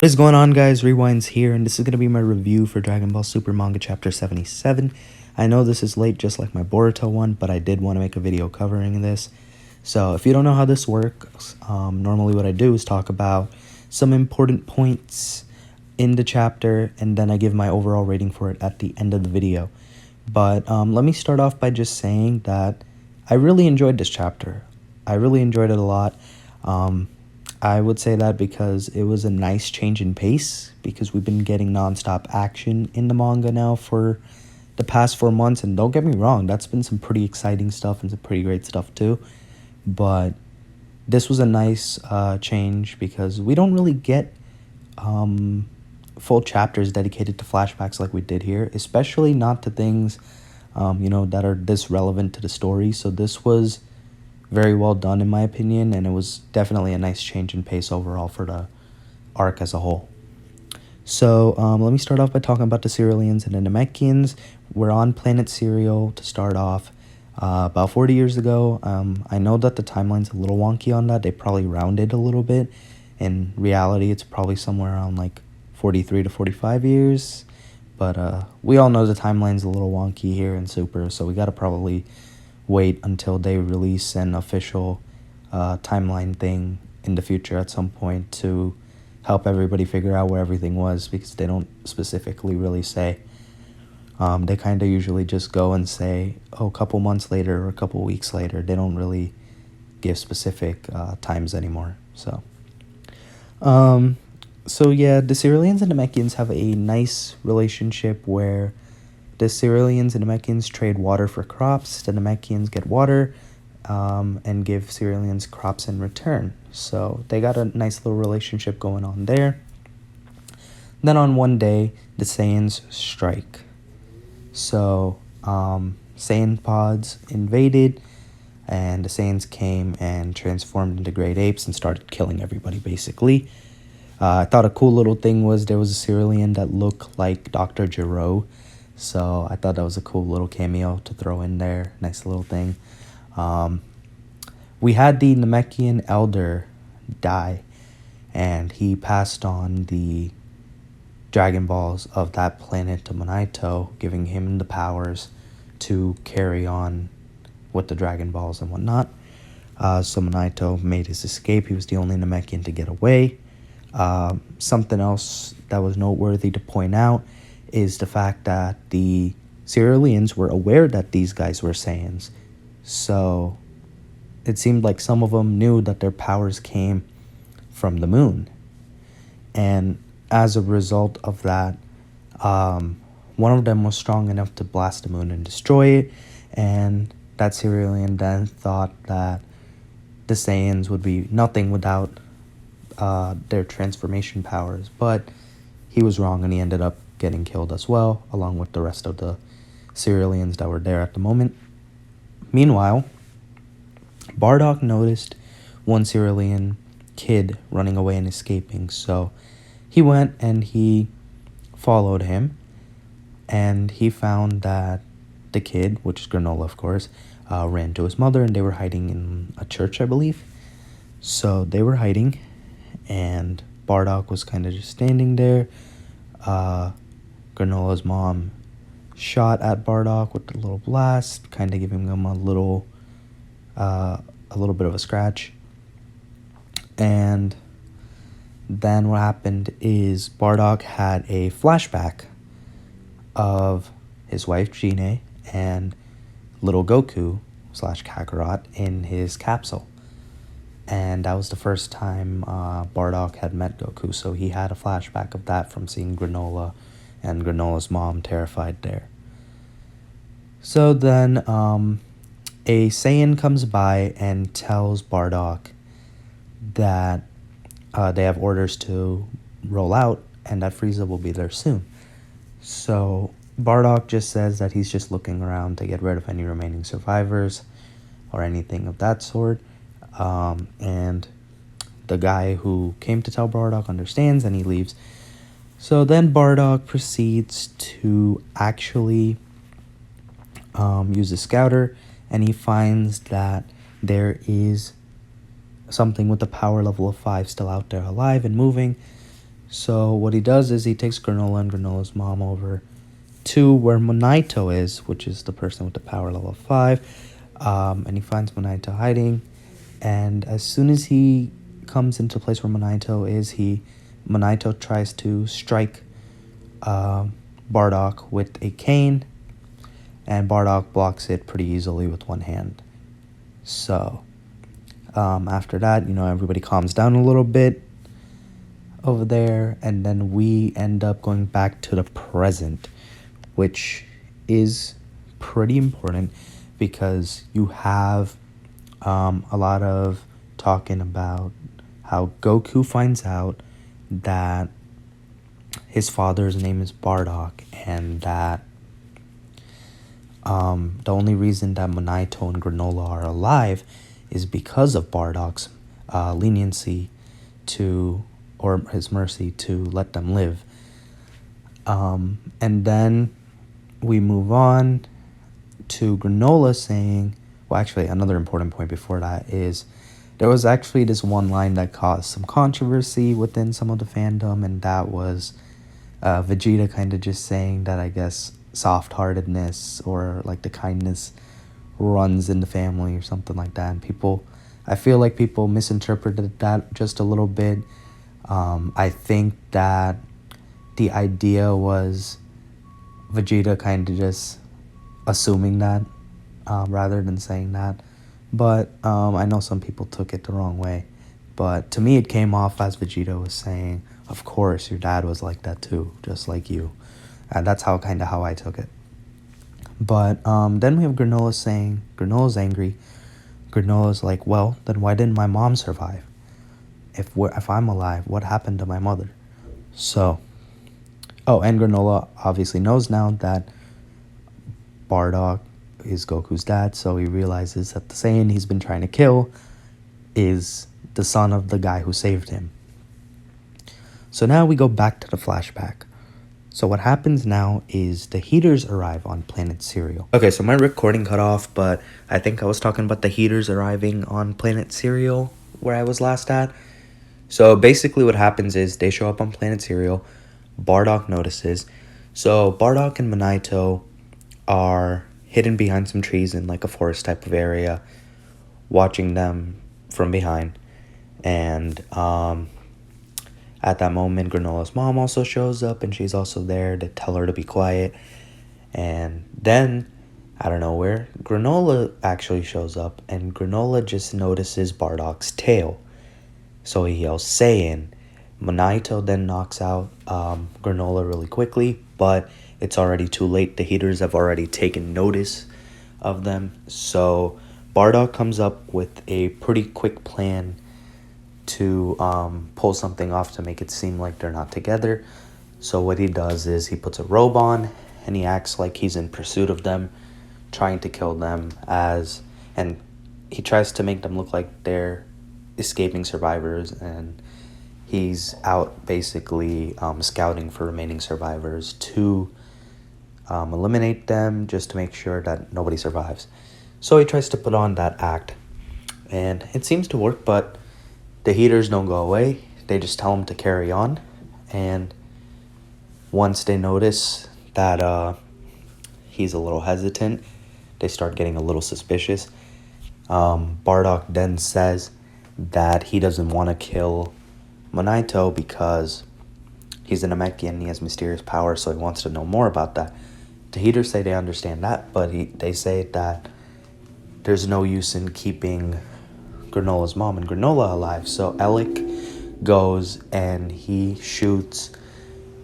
What is going on, guys? Rewinds here, and this is going to be my review for Dragon Ball Super Manga Chapter 77. I know this is late, just like my Boruto one, but I did want to make a video covering this. So if you don't know how this works, normally what I do is talk about some important points in the chapter, and then I give my overall rating for it at the end of the video. But let me start off by just saying that I really enjoyed this chapter. I really enjoyed it a lot. I would say that because it was a nice change in pace, because we've been getting nonstop action in the manga now for the past 4 months, and don't get me wrong, that's been some pretty exciting stuff and some pretty great stuff too, but this was a nice change because we don't really get full chapters dedicated to flashbacks like we did here, especially not to things that are this relevant to the story. So this was very well done in my opinion, and it was definitely a nice change in pace overall for the arc as a whole. So let me start off by talking about the Cerealians and the Namekians. We're on planet Cereal to start off. About 40 years ago. I know that the timeline's a little wonky on that. They probably rounded a little bit. In reality, it's probably somewhere around like 43 to 45 years. But we all know the timeline's a little wonky here in Super, so we gotta probably wait until they release an official timeline thing in the future at some point to help everybody figure out where everything was, because they don't specifically really say. They kind of usually just go and say, oh, a couple months later or a couple weeks later. They don't really give specific times anymore. So yeah, the Cerealians and the Namekians have a nice relationship where the Cerealians and Namekians trade water for crops. The Namekians get water and give Cerealians crops in return. So they got a nice little relationship going on there. Then on one day, the Saiyans strike. So Saiyan pods invaded, and the Saiyans came and transformed into great apes and started killing everybody, basically. I thought a cool little thing was there was a Cerealian that looked like Dr. Gero. So I thought that was a cool little cameo to throw in there. Nice little thing. We had the Namekian elder die, and he passed on the Dragon Balls of that planet to Naito, giving him the powers to carry on with the Dragon Balls and whatnot. So Naito made his escape. He was the only Namekian to get away. Something else that was noteworthy to point out is the fact that the Cerealians were aware that these guys were Saiyans. So it seemed like some of them knew that their powers came from the moon. And as a result of that, one of them was strong enough to blast the moon and destroy it. And that Cerealian then thought that the Saiyans would be nothing without their transformation powers. But he was wrong, and he ended up getting killed as well, along with the rest of the Cerealians that were there at the moment. Meanwhile, Bardock noticed one Cerealian kid running away and escaping, so he went and he followed him, and he found that the kid, which is Granola of course, ran to his mother, and they were hiding in a church, I believe. So they were hiding, and Bardock was kind of just standing there. Granola's mom shot at Bardock with a little blast, kind of giving him a little bit of a scratch. And then what happened is Bardock had a flashback of his wife Gine and little Goku / Kakarot in his capsule. And that was the first time Bardock had met Goku, so he had a flashback of that from seeing Granola and Granola's mom terrified there. So then a Saiyan comes by and tells Bardock that they have orders to roll out and that Frieza will be there soon. So Bardock just says that he's just looking around to get rid of any remaining survivors or anything of that sort. And the guy who came to tell Bardock understands, and he leaves. So then Bardock proceeds to actually use a scouter, and he finds that there is something with the power level of 5 still out there alive and moving. So what he does is he takes Granola and Granola's mom over to where Naito is, which is the person with the power level 5. And he finds Naito hiding. And as soon as he comes into the place where Naito is, Naito tries to strike Bardock with a cane, and Bardock blocks it pretty easily with one hand. So after that, everybody calms down a little bit over there, and then we end up going back to the present, which is pretty important because you have a lot of talking about how Goku finds out that his father's name is Bardock, and that the only reason that Naito and Granola are alive is because of Bardock's leniency or his mercy to let them live. And then we move on to Granola saying, well, actually, another important point before that is there was actually this one line that caused some controversy within some of the fandom, and that was Vegeta kind of just saying that, I guess, soft-heartedness or like the kindness runs in the family or something like that. And I feel like people misinterpreted that just a little bit. I think that the idea was Vegeta kind of just assuming that rather than saying that. But I know some people took it the wrong way. But to me, it came off as Vegeta was saying, of course, your dad was like that too, just like you. And that's how I took it. But then we have Granola saying, Granola's angry. Granola's like, well, then why didn't my mom survive? If I'm alive, what happened to my mother? So, and Granola obviously knows now that Bardock is Goku's dad, so he realizes that the Saiyan he's been trying to kill is the son of the guy who saved him. So now we go back to the flashback. So what happens now is the heaters arrive on planet Cereal. Okay, so my recording cut off, but I think I was talking about the heaters arriving on planet Cereal where I was last at. So basically what happens is they show up on planet Cereal. Bardock notices. So Bardock and Naito are hidden behind some trees in like a forest type of area, watching them from behind. And at that moment, Granola's mom also shows up, and she's also there to tell her to be quiet. And then, out of nowhere, Granola actually shows up, and Granola just notices Bardock's tail. So he yells, Saiyan. Naito then knocks out Granola really quickly, but it's already too late. The heaters have already taken notice of them. So Bardock comes up with a pretty quick plan to pull something off to make it seem like they're not together. So what he does is he puts a robe on, and he acts like he's in pursuit of them, trying to kill them, and he tries to make them look like they're escaping survivors, and he's out basically scouting for remaining survivors to eliminate them, just to make sure that nobody survives. So he tries to put on that act, and it seems to work, but the heaters don't go away. They just tell him to carry on, and once they notice that he's a little hesitant, they start getting a little suspicious. Bardock then says that he doesn't want to kill Naito because he's a Namekian and he has mysterious power, so he wants to know more about that. The heaters say they understand that, but they say that there's no use in keeping Granola's mom and Granola alive. So Alec goes and he shoots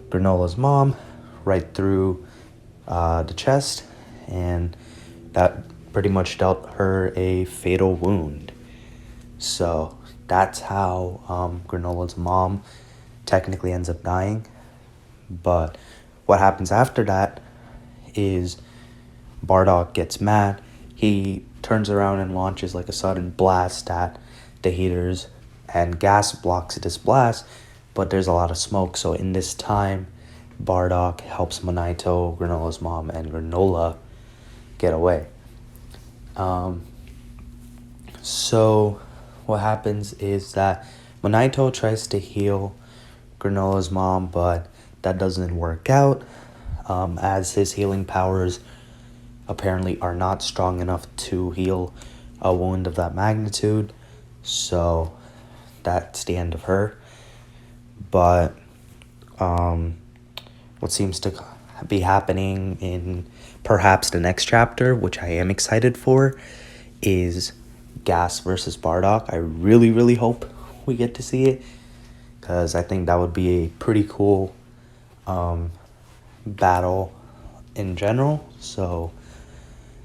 Granola's mom right through the chest, and that pretty much dealt her a fatal wound. So that's how Granola's mom technically ends up dying. But what happens after that is Bardock gets mad. He turns around and launches like a sudden blast at the heaters, and gas blocks this blast, but there's a lot of smoke. So in this time, Bardock helps Naito, Granola's mom, and Granola get away. So what happens is that Naito tries to heal Granola's mom, but that doesn't work out, as his healing powers apparently are not strong enough to heal a wound of that magnitude. So that's the end of her. But what seems to be happening in perhaps the next chapter, which I am excited for, is Gas versus Bardock. I really, really hope we get to see it, because I think that would be a pretty cool battle in general. So,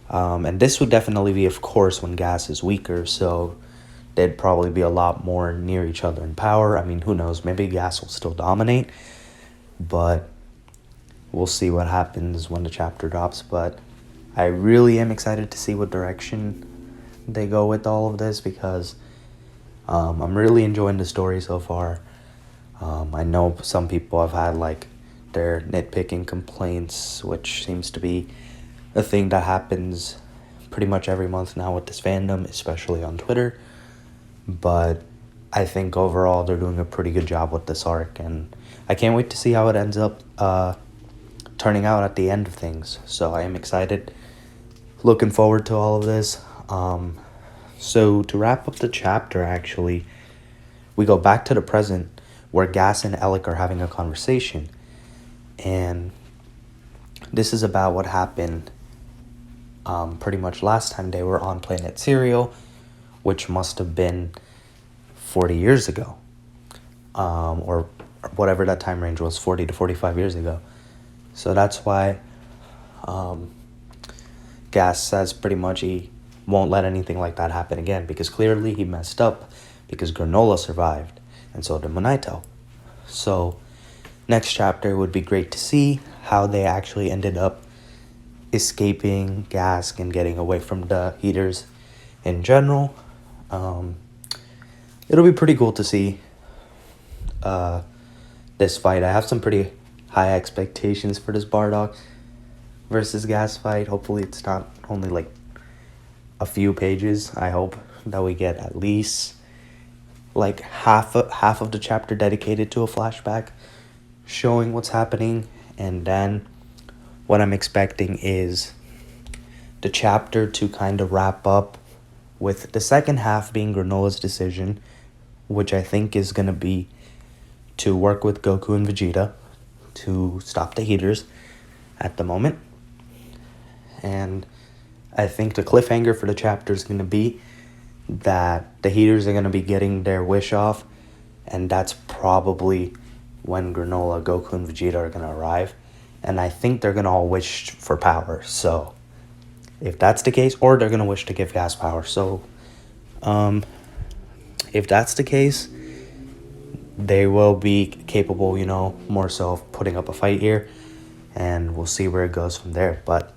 and this would definitely be, of course, when Gas is weaker, so they'd probably be a lot more near each other in power. I mean, who knows? Maybe Gas will still dominate, but we'll see what happens when the chapter drops. But I really am excited to see what direction they go with all of this, because I'm really enjoying the story so far. I know some people have had like their nitpicking complaints, which seems to be a thing that happens pretty much every month now with this fandom, especially on Twitter. But I think overall they're doing a pretty good job with this arc, and I can't wait to see how it ends up turning out at the end of things. So I am excited, looking forward to all of this. So to wrap up the chapter, actually, we go back to the present, where Gas and Alec are having a conversation, and this is about what happened pretty much last time they were on planet Serial, which must have been 40 years ago, or whatever that time range was, 40 to 45 years ago. So that's why Gas says pretty much he won't let anything like that happen again, because clearly he messed up, because Granola survived, and so did Naito. So next chapter would be great to see how they actually ended up escaping Gas and getting away from the heaters in general. It'll be pretty cool to see this fight. I have some pretty high expectations for this Bardock versus Gas fight. Hopefully it's not only like a few pages. I hope that we get at least like half of the chapter dedicated to a flashback showing what's happening. And then what I'm expecting is the chapter to kind of wrap up with the second half being Granola's decision, which I think is going to be to work with Goku and Vegeta to stop the heaters at the moment. And I think the cliffhanger for the chapter is going to be that the heaters are going to be getting their wish off, and that's probably when Granola, Goku, and Vegeta are going to arrive. And I think they're going to all wish for power. So if that's the case, or they're going to wish to give Gas power. So if that's the case, they will be capable, more so of putting up a fight here, and we'll see where it goes from there. But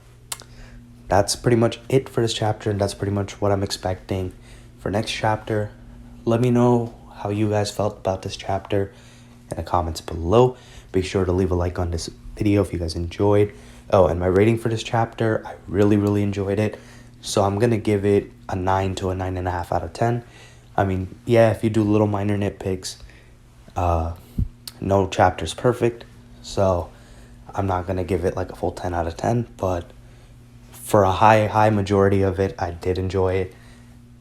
that's pretty much it for this chapter, and that's pretty much what I'm expecting for next chapter. Let me know how you guys felt about this chapter in the comments below. Be sure to leave a like on this video if you guys enjoyed. Oh, and my rating for this chapter, I really, really enjoyed it. So I'm going to give it a 9 to a 9.5 out of 10. I mean, yeah, if you do little minor nitpicks, no chapter's perfect. So I'm not going to give it like a full 10 out of 10. But for a high majority of it, I did enjoy it.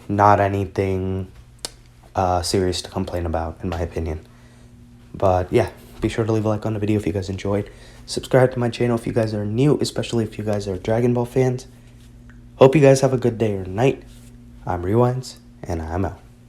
Not anything serious to complain about, in my opinion. But yeah, be sure to leave a like on the video if you guys enjoyed. Subscribe to my channel if you guys are new, especially if you guys are Dragon Ball fans. Hope you guys have a good day or night. I'm Rewinds, and I'm out.